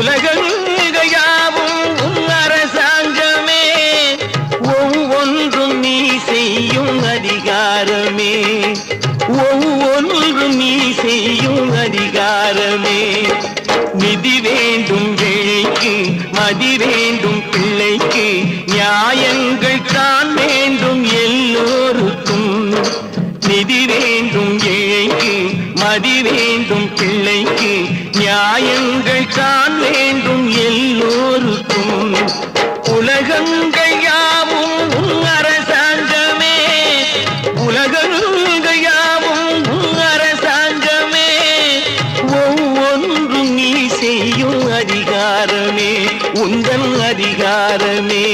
உலகங்கையாவும் அரசாங்கமே ஒவ்வொன்றும் நீ செய்யும் அதிகாரமே ஒவ்வொன்றும் நீ செய்யும் அதிகாரமே நிதி வேண்டும் ஏழைக்கு மதி வேண்டும் பிள்ளைக்கு நியாயங்கள் தான் வேண்டும் எல்லோருக்கும் நிதி வேண்டும் ஏழைக்கு மதி வேண்டும் பிள்ளைக்கு நியாயங்கள் தான் வேண்டும் எல்லோருக்கும் உலகங்கள் யாவும் அரசாங்கமே உலகங்கள் யாவும் அரசாங்கமே ஒவ்வொன்றும் நீ செய்யும் அதிகாரமே உந்தன் அதிகாரமே